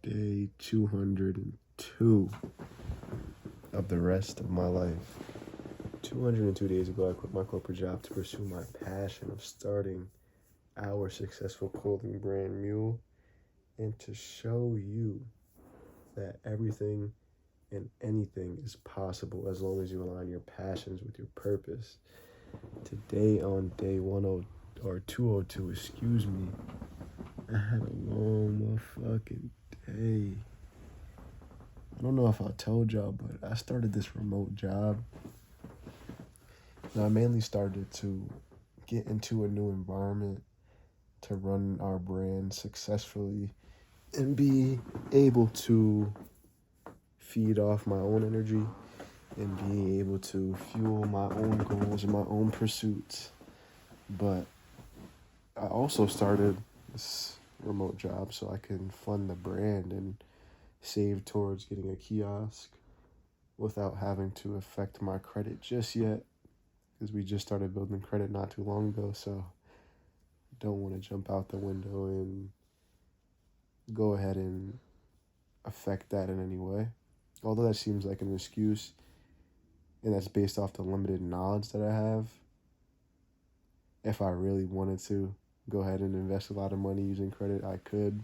day 202 of the rest of my life. 202 days ago, I quit my corporate job to pursue my passion of starting our successful clothing brand, Mule, and to show you that everything and anything is possible as long as you align your passions with your purpose. Today, on day 202, excuse me, I had a long motherfucking day. I don't know if I told y'all, but I started this remote job. And I mainly started to get into a new environment to run our brand successfully and be able to feed off my own energy and be able to fuel my own goals and my own pursuits. But I also started this remote job so I can fund the brand and save towards getting a kiosk without having to affect my credit just yet, because we just started building credit not too long ago, so don't want to jump out the window and go ahead and affect that in any way. Although that seems like an excuse, and that's based off the limited knowledge that I have. If I really wanted to go ahead and invest a lot of money using credit, I could.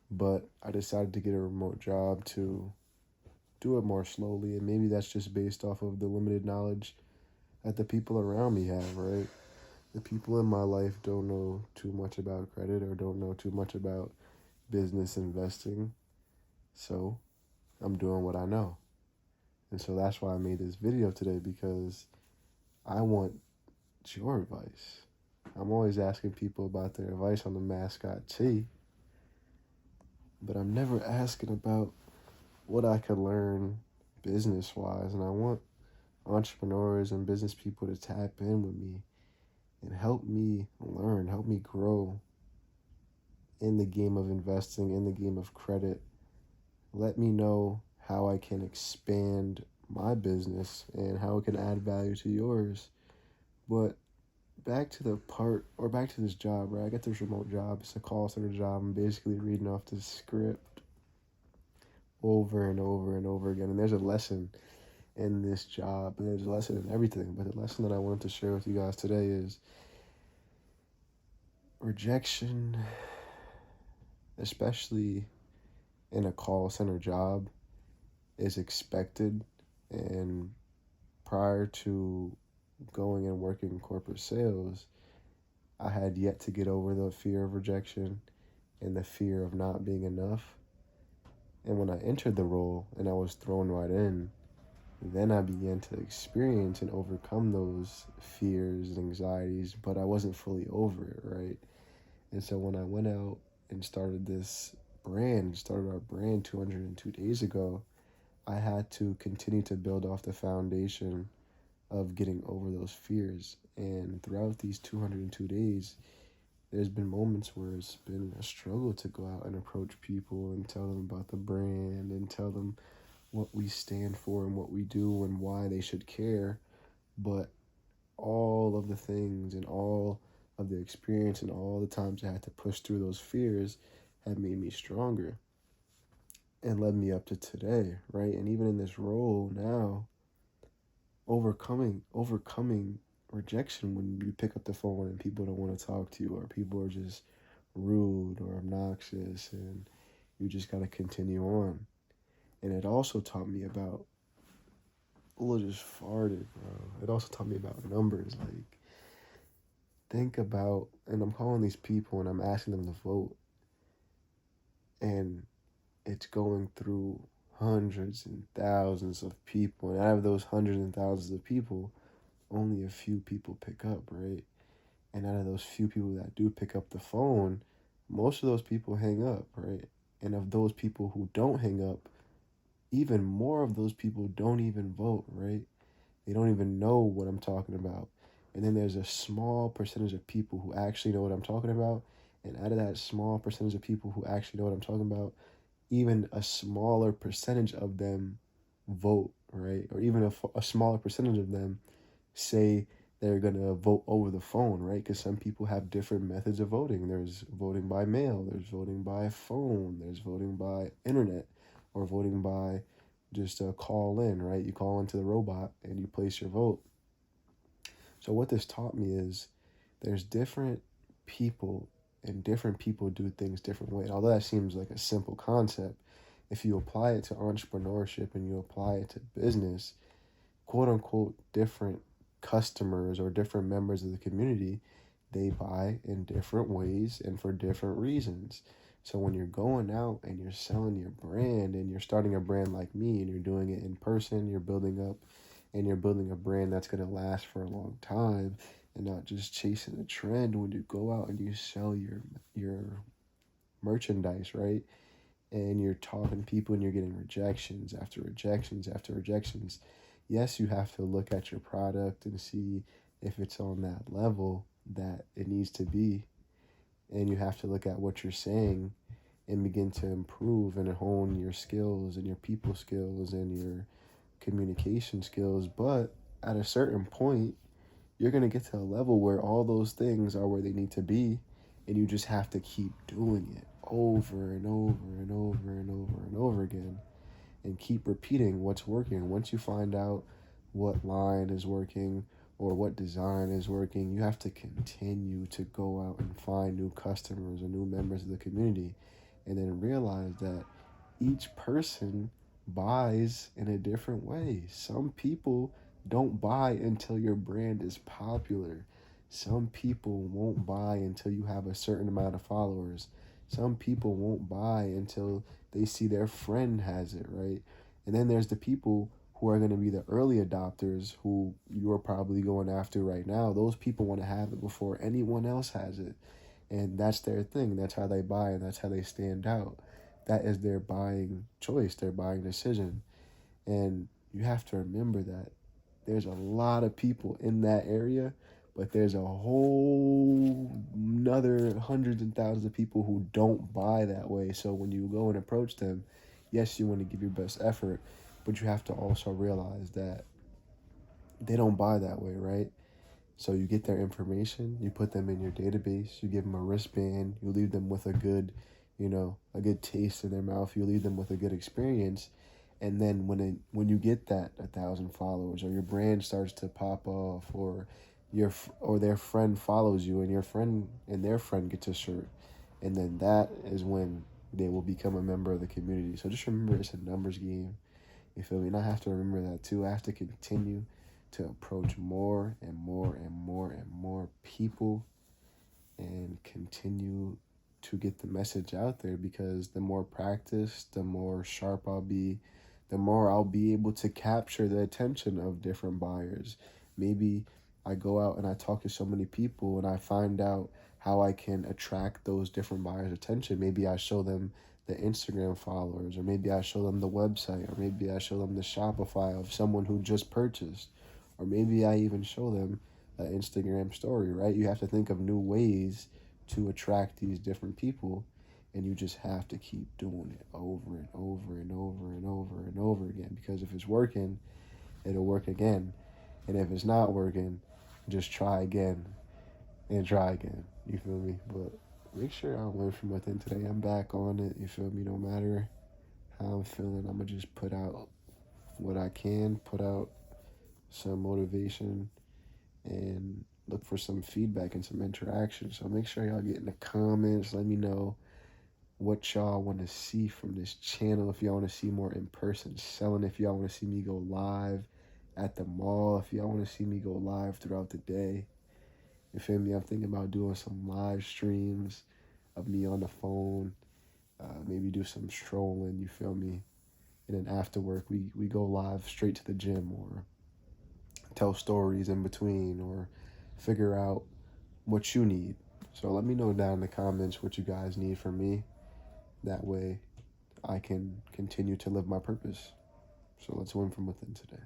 But I decided to get a remote job to do it more slowly, and maybe that's just based off of the limited knowledge that the people around me have, right? The people in my life don't know too much about credit or don't know too much about business investing. So I'm doing what I know. And so that's why I made this video today, because I want your advice. I'm always asking people about their advice on the mascot tee, but I'm never asking about what I could learn business-wise. And I want entrepreneurs and business people to tap in with me and help me learn, help me grow in the game of investing, in the game of credit. Let me know how I can expand my business and how it can add value to yours. But back to this job, right? I got this remote job. It's a call center job. I'm basically reading off the script over and over and over again. And there's a lesson in this job, and there's a lesson in everything. But the lesson that I wanted to share with you guys today is rejection, especially in a call center job, is expected. And prior to going and working in corporate sales, I had yet to get over the fear of rejection and the fear of not being enough. And when I entered the role and I was thrown right in, then I began to experience and overcome those fears and anxieties, but I wasn't fully over it, right? And so when I went out and started our brand 202 days ago, I had to continue to build off the foundation of getting over those fears. And throughout these 202 days, there's been moments where it's been a struggle to go out and approach people and tell them about the brand and tell them what we stand for and what we do and why they should care. But all of the things and all of the experience and all the times I had to push through those fears have made me stronger and led me up to today, right? And even in this role now, overcoming rejection when you pick up the phone and people don't want to talk to you, or people are just rude or obnoxious, and you just got to continue on. And it also taught me about, just farted, bro. It also taught me about numbers. Like, think about, and I'm calling these people and I'm asking them to vote, and it's going through hundreds and thousands of people. And out of those hundreds and thousands of people, only a few people pick up, right? And out of those few people that do pick up the phone, most of those people hang up, right? And of those people who don't hang up, even more of those people don't even vote, right? They don't even know what I'm talking about. And then there's a small percentage of people who actually know what I'm talking about. And out of that small percentage of people who actually know what I'm talking about, even a smaller percentage of them vote, right? Or even a smaller percentage of them say they're going to vote over the phone, right? Because some people have different methods of voting. There's voting by mail, there's voting by phone, there's voting by internet, or voting by just a call in, right? You call into the robot and you place your vote. So what this taught me is there's different people, and different people do things different ways. Although that seems like a simple concept, if you apply it to entrepreneurship and you apply it to business, quote unquote, different customers or different members of the community, they buy in different ways and for different reasons. So when you're going out and you're selling your brand and you're starting a brand like me and you're doing it in person, you're building up and you're building a brand that's going to last for a long time and not just chasing a trend. When you go out and you sell your merchandise, right? And you're talking to people and you're getting rejections after rejections after rejections. Yes, you have to look at your product and see if it's on that level that it needs to be. And you have to look at what you're saying and begin to improve and hone your skills and your people skills and your communication skills. But at a certain point, you're going to get to a level where all those things are where they need to be, and you just have to keep doing it over and over and over and over and over again, and keep repeating what's working. Once you find out what line is working or what design is working, you have to continue to go out and find new customers or new members of the community, and then realize that each person buys in a different way. Some people don't buy until your brand is popular. Some people won't buy until you have a certain amount of followers. Some people won't buy until they see their friend has it, right? And then there's the people who are going to be the early adopters who you're probably going after right now. Those people want to have it before anyone else has it. And that's their thing. That's how they buy and that's how they stand out. That is their buying choice, their buying decision. And you have to remember that there's a lot of people in that area, but there's a whole another hundreds and thousands of people who don't buy that way. So when you go and approach them, yes, you want to give your best effort, but you have to also realize that they don't buy that way, right? So you get their information, you put them in your database, you give them a wristband, you leave them with a good, a good taste in their mouth, you leave them with a good experience. And then when you get that 1,000 followers, or your brand starts to pop off, or or their friend follows you, and your friend and their friend gets a shirt, and then that is when they will become a member of the community. So just remember, it's a numbers game. You feel me? And I have to remember that too. I have to continue to approach more and more and more and more people and continue to get the message out there, because the more practice, the more sharp I'll be, the more I'll be able to capture the attention of different buyers. Maybe I go out and I talk to so many people and I find out how I can attract those different buyers' attention. Maybe I show them the Instagram followers, or maybe I show them the website, or maybe I show them the Shopify of someone who just purchased, or maybe I even show them an Instagram story, right? You have to think of new ways to attract these different people, and you just have to keep doing it over and over and over and over and over again, because if it's working, it'll work again. And if it's not working, just try again and try again. You feel me? But make sure I learn from within today. I'm back on it. You feel me? No matter how I'm feeling, I'm going to just put out what I can, put out some motivation, and look for some feedback and some interaction. So make sure y'all get in the comments. Let me know what y'all want to see from this channel. If y'all want to see more in-person selling, if y'all want to see me go live at the mall, if y'all want to see me go live throughout the day. You feel me? I'm thinking about doing some live streams of me on the phone. Maybe do some strolling, you feel me? And then after work, we go live straight to the gym, or tell stories in between, or figure out what you need. So let me know down in the comments what you guys need from me. That way I can continue to live my purpose. So let's win from within today.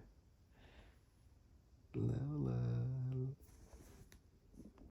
La, la.